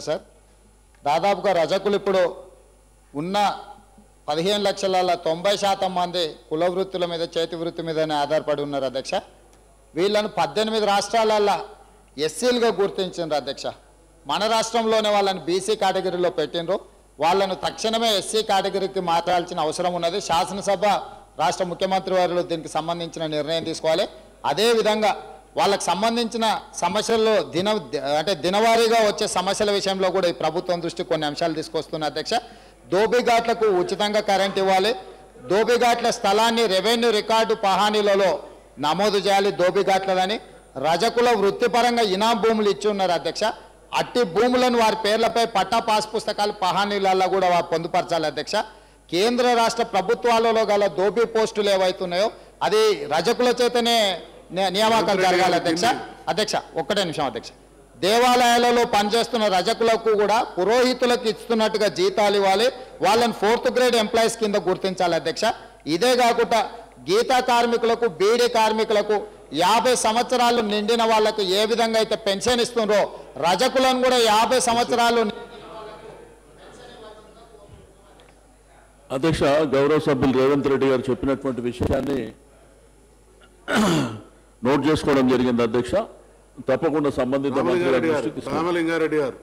Sir దాదాపుగా రజకులు ఇప్పుడు ఉన్న 15,90,000 మంది కుల వృత్తుల మీద చేతి వృత్తి మీదనే ఆధారపడి ఉన్నారు అధ్యక్ష. వీళ్ళను 18 రాష్ట్రాలల్లో ఎస్సీలుగా గుర్తించారు అధ్యక్ష. మన రాష్ట్రంలోనే వాళ్ళని బీసీ కేటగిరీలో పెట్టినరు. వాళ్ళను తక్షణమే ఎస్సీ కేటగిరీకి మార్చాల్సిన అవసరం ఉన్నది. శాసనసభ రాష్ట్ర ముఖ్యమంత్రి వారు దీనికి సంబంధించిన నిర్ణయం తీసుకోవాలి. అదేవిధంగా వాళ్ళకు సంబంధించిన సమస్యల్లో దినవారీగా వచ్చే సమస్యల విషయంలో కూడా ఈ ప్రభుత్వం దృష్టి కొన్ని అంశాలు తీసుకొస్తున్న అధ్యక్ష. దోబిఘాట్లకు ఉచితంగా కరెంట్ ఇవ్వాలి. దోబిఘాట్ల స్థలాన్ని రెవెన్యూ రికార్డు పహానీలలో నమోదు చేయాలి. దోబిఘాట్లదని రజకుల వృత్తిపరంగా ఇనాం భూములు ఇచ్చి ఉన్నారు అధ్యక్ష. అట్టి భూములను వారి పేర్లపై పట్టా పాస్ పుస్తకాలు పహానీలలో కూడా పొందుపరచాలి అధ్యక్ష. కేంద్ర రాష్ట్ర ప్రభుత్వాలలో గల దోబీ పోస్టులు ఏవైతున్నాయో అది రజకుల చేతనే నియామకాలు జరగాలి అధ్యక్ష. ఒక్కటే నిమిషం అధ్యక్ష. దేవాలయాలలో పనిచేస్తున్న రజకులకు కూడా పురోహితులకు ఇస్తున్నట్టుగా జీతాలు ఇవ్వాలి. వాళ్ళని 4th గ్రేడ్ ఎంప్లాయీస్ కింద గుర్తించాలి అధ్యక్ష. ఇదే కాకుండా గీతా కార్మికులకు బీడీ కార్మికులకు 50 సంవత్సరాలు నిండిన వాళ్ళకు ఏ విధంగా అయితే పెన్షన్ ఇస్తుండ్రో రజకులను కూడా 50 సంవత్సరాలు అధ్యక్ష గౌరవ సభ్యులు రేవంత్ రెడ్డి గారు చెప్పినటువంటి విషయాన్ని నోట్ చేసుకోవడం జరిగింది అధ్యక్ష. తప్పకుండా సంబంధిత రామలింగారెడ్డి గారు